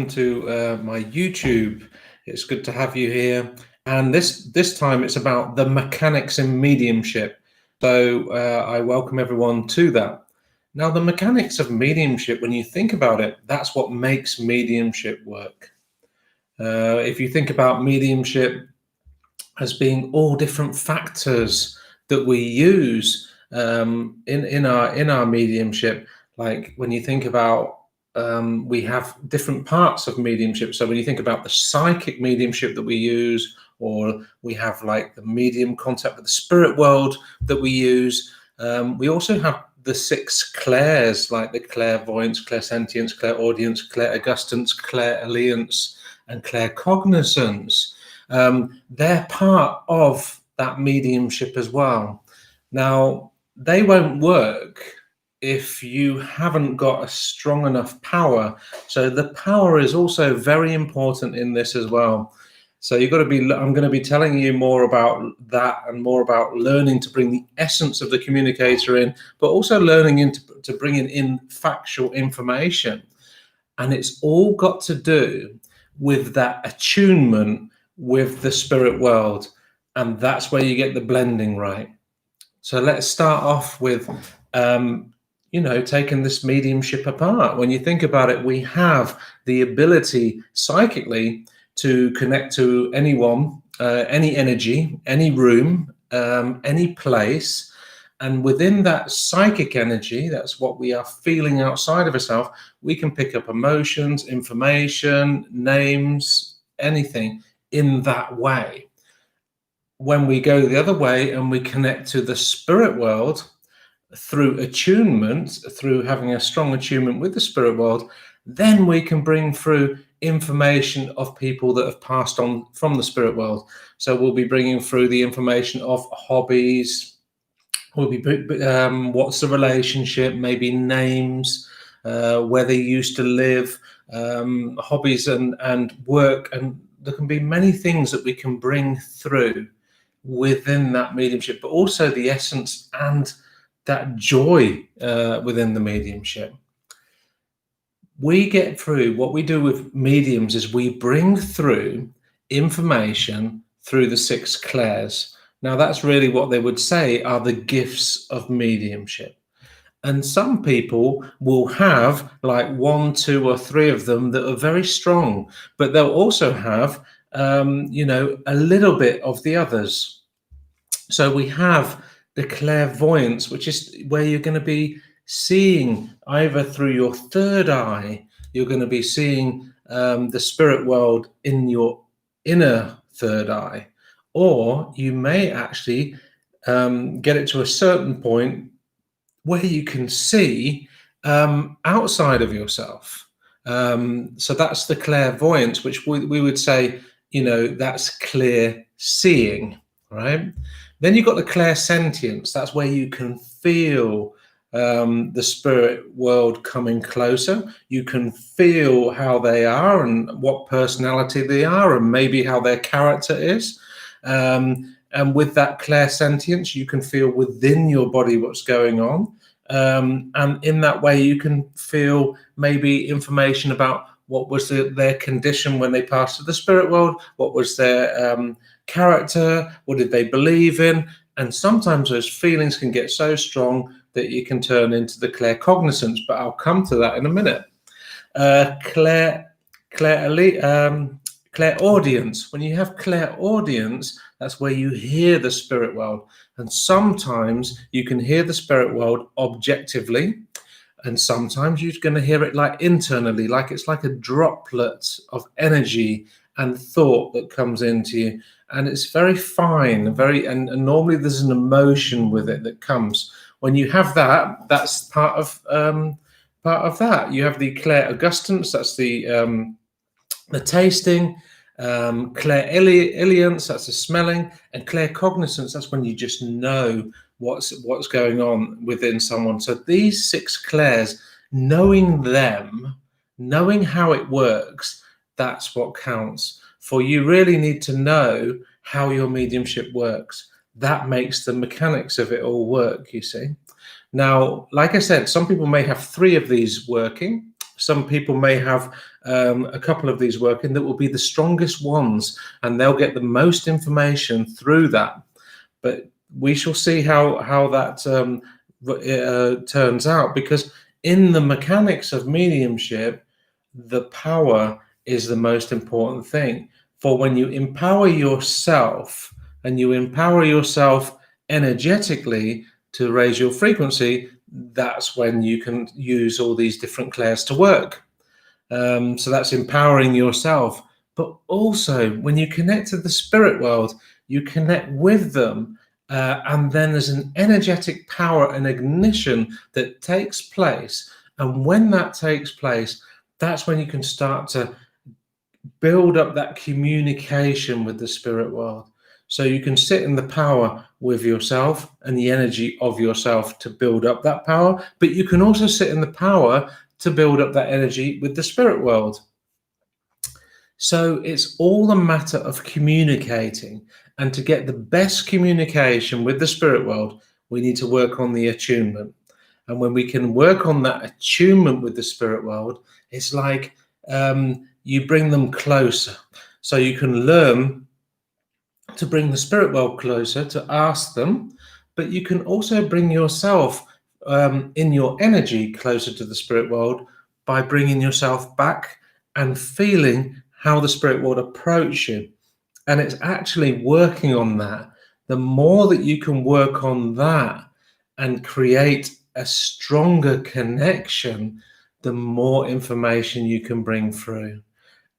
to my YouTube. It's good to have you here. And this time it's about the mechanics in mediumship. So I welcome everyone to that. Now, the mechanics of mediumship, when you think about it, that's what makes mediumship work. If you think about mediumship as being all different factors that we use in our mediumship, like when you think about we have different parts of mediumship. So when you think about the psychic mediumship that we use, or we have like the medium contact with the spirit world that we use, we also have the 6 clairs, like the clairvoyance, clairsentience, clairaudience, clairaugustance, clairaudience, and claircognizance. They're part of that mediumship as well. Now, they won't work if you haven't got a strong enough power. So the power is also very important in this as well. So you've got to be, I'm going to be telling you more about that and more about learning to bring the essence of the communicator in, but also learning to bring in factual information. And it's all got to do with that attunement with the spirit world. And that's where you get the blending right. So let's start off with, taking this mediumship apart. When you think about it, we have the ability psychically to connect to anyone, any energy, any room, any place. And within that psychic energy, that's what we are feeling outside of ourselves, we can pick up emotions, information, names, anything in that way. When we go the other way and we connect to the spirit world through attunement, through having a strong attunement with the spirit world, then we can bring through information of people that have passed on from the spirit world. So we'll be bringing through the information of hobbies, we'll be what's the relationship, maybe names, where they used to live, hobbies and work, and there can be many things that we can bring through within that mediumship, but also the essence and that joy within the mediumship. We get through, what we do with mediums is we bring through information through the 6 clairs. Now, that's really what they would say are the gifts of mediumship. And some people will have like 1, 2, or 3 of them that are very strong, but they'll also have, a little bit of the others. So we have the clairvoyance, which is where you're going to be seeing either through your 3rd eye, you're going to be seeing the spirit world in your inner 3rd eye, or you may actually get it to a certain point where you can see outside of yourself. So that's the clairvoyance, which we would say, that's clear seeing, right? Then you've got the clairsentience. That's where you can feel the spirit world coming closer. You can feel how they are and what personality they are, and maybe how their character is. And with that clairsentience, you can feel within your body what's going on. And in that way, you can feel maybe information about what was their condition when they passed to the spirit world, what was their character, what did they believe in. And sometimes those feelings can get so strong that you can turn into the claircognizance, but I'll come to that in a minute. Clairaudience. When you have clairaudience, that's where you hear the spirit world. And sometimes you can hear the spirit world objectively, and sometimes you're going to hear it like internally, like it's like a droplet of energy and thought that comes into you. And it's very fine, and normally there's an emotion with it that comes. When you have that, that's part of that. You have the clairaugustance, that's the tasting, clairaudience, that's the smelling, and claircognizance, that's when you just know what's going on within someone. So these 6 clairs, knowing them, knowing how it works, that's what counts. For you really need to know how your mediumship works. That makes the mechanics of it all work, you see. Now, like I said, some people may have 3 of these working. Some people may have a couple of these working that will be the strongest ones, and they'll get the most information through that. But we shall see how that turns out, because in the mechanics of mediumship, the power is the most important thing. For when you empower yourself, and you empower yourself energetically to raise your frequency, that's when you can use all these different clairs to work. So that's empowering yourself. But also, when you connect to the spirit world, you connect with them, and then there's an energetic power and ignition that takes place. And when that takes place, that's when you can start to build up that communication with the spirit world. So you can sit in the power with yourself and the energy of yourself to build up that power, but you can also sit in the power to build up that energy with the spirit world. So it's all a matter of communicating, and to get the best communication with the spirit world, we need to work on the attunement. And when we can work on that attunement with the spirit world, it's like you bring them closer. So you can learn to bring the spirit world closer, to ask them, but you can also bring yourself in your energy closer to the spirit world by bringing yourself back and feeling how the spirit world approach you. And it's actually working on that. The more that you can work on that and create a stronger connection, the more information you can bring through.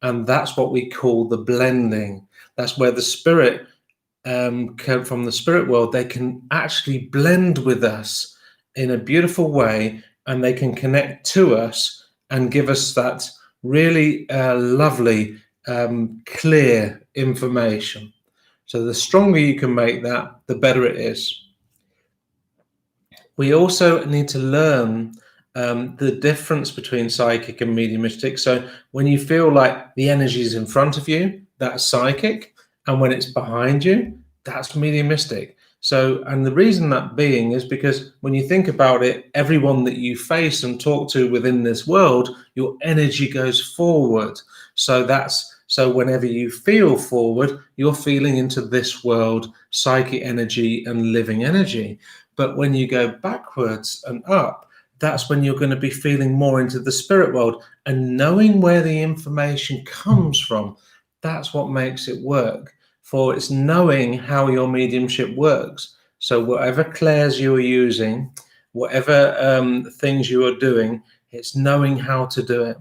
And that's what we call the blending. That's where the spirit from the spirit world, they can actually blend with us in a beautiful way, and they can connect to us and give us that really lovely, clear information. So the stronger you can make that, the better it is. We also need to learn the difference between psychic and mediumistic. So when you feel like the energy is in front of you, that's psychic. And when it's behind you, that's mediumistic. So, and the reason that being is because when you think about it, everyone that you face and talk to within this world, your energy goes forward. So whenever you feel forward, you're feeling into this world, psychic energy and living energy. But when you go backwards and up, that's when you're going to be feeling more into the spirit world, and knowing where the information comes from. That's what makes it work. For it's knowing how your mediumship works. So whatever clairs you are using, whatever things you are doing, it's knowing how to do it.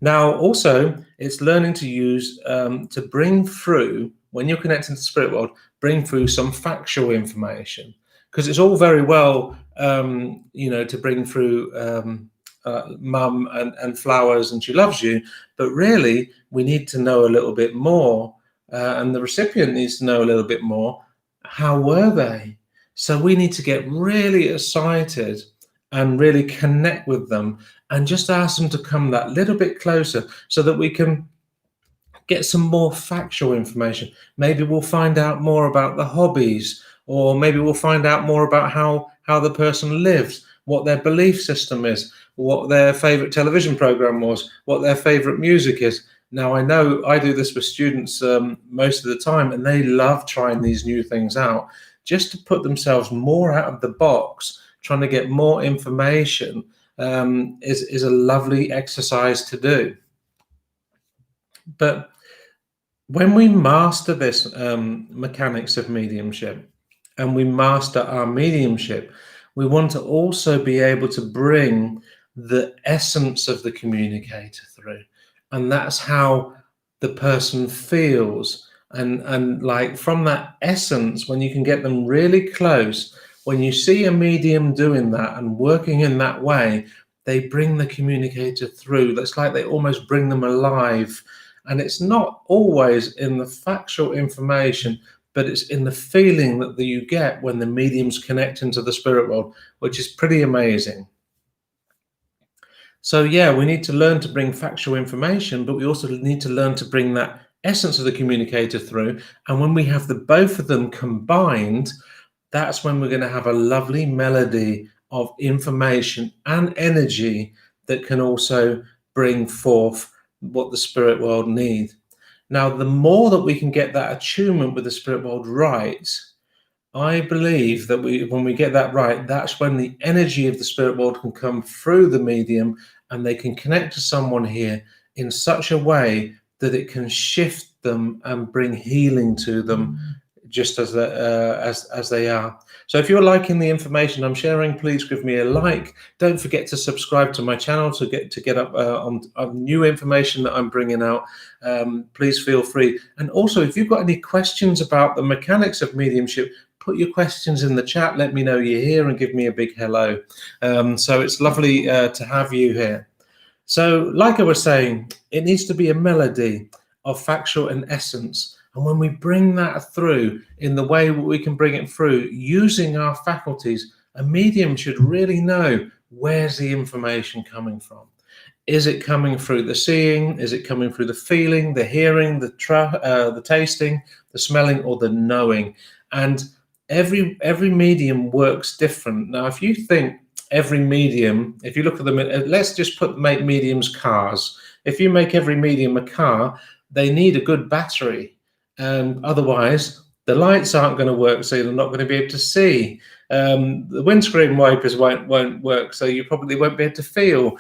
Now, also, it's learning to use, to bring through, when you're connecting to the spirit world, bring through some factual information. Because it's all very well, to bring through mum and flowers and she loves you, but really we need to know a little bit more. And the recipient needs to know a little bit more. How were they? So we need to get really excited and really connect with them and just ask them to come that little bit closer so that we can get some more factual information. Maybe we'll find out more about the hobbies, or maybe we'll find out more about how the person lives, what their belief system is, what their favorite television program was, what their favorite music is. Now, I know I do this with students most of the time, and they love trying these new things out just to put themselves more out of the box. Trying to get more information is a lovely exercise to do. But when we master this mechanics of mediumship, and we master our mediumship, we want to also be able to bring the essence of the communicator through. And that's how the person feels. And like from that essence, when you can get them really close, when you see a medium doing that and working in that way, they bring the communicator through. That's like they almost bring them alive. And it's not always in the factual information, but it's in the feeling that you get when the mediums connect into the spirit world, which is pretty amazing. So yeah, we need to learn to bring factual information, but we also need to learn to bring that essence of the communicator through. And when we have the both of them combined, that's when we're going to have a lovely melody of information and energy that can also bring forth what the spirit world need. Now, the more that we can get that attunement with the spirit world right, I believe that when we get that right, that's when the energy of the spirit world can come through the medium, and they can connect to someone here in such a way that it can shift them and bring healing to them, just as they are. So if you're liking the information I'm sharing, please give me a like. Don't forget to subscribe to my channel to get up on new information that I'm bringing out. Please feel free. And also, if you've got any questions about the mechanics of mediumship, put your questions in the chat. Let me know you're here and give me a big hello. So it's lovely to have you here. So like I was saying, it needs to be a melody of factual and essence. And when we bring that through in the way we can bring it through using our faculties, a medium should really know, where's the information coming from? Is it coming through the seeing? Is it coming through the feeling, the hearing, the tasting, the smelling, or the knowing? And every medium works different. Now, if you think every medium, if you look at them, let's just make mediums cars. If you make every medium a car, they need a good battery. Otherwise, the lights aren't going to work, so you're not going to be able to see. The windscreen wipers won't work, so you probably won't be able to feel.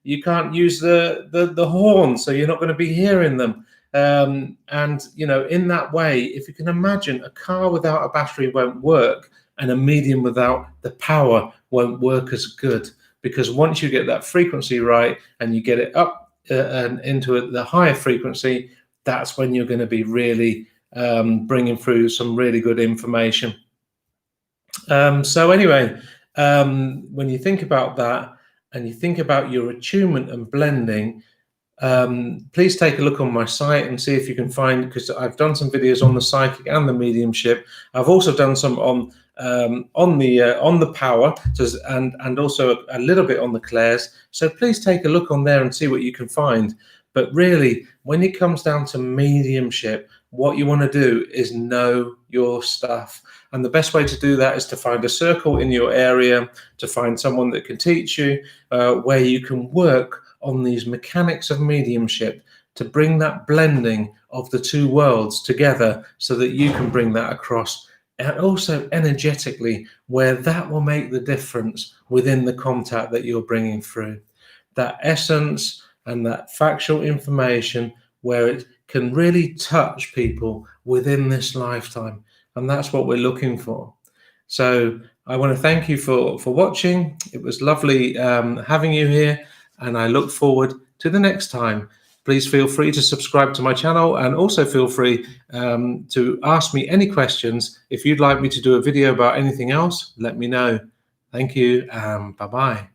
You can't use the horn, so you're not going to be hearing them. And you know, in that way, if you can imagine, a car without a battery won't work, and a medium without the power won't work as good. Because once you get that frequency right and you get it up and into the higher frequency, that's when you're going to be really bringing through some really good information. So anyway, when you think about that and you think about your attunement and blending, please take a look on my site and see if you can find, because I've done some videos on the psychic and the mediumship. I've also done some on the power, and also a little bit on the clairs. So please take a look on there and see what you can find. But really, when it comes down to mediumship, what you want to do is know your stuff. And the best way to do that is to find a circle in your area, to find someone that can teach you, where you can work on these mechanics of mediumship to bring that blending of the two worlds together so that you can bring that across. And also energetically, where that will make the difference within the contact that you're bringing through. That essence and that factual information where it can really touch people within this lifetime. And that's what we're looking for. So I want to thank you for watching. It was lovely having you here, and I look forward to the next time. Please feel free to subscribe to my channel, and also feel free to ask me any questions. If you'd like me to do a video about anything else, let me know. Thank you. Bye-bye.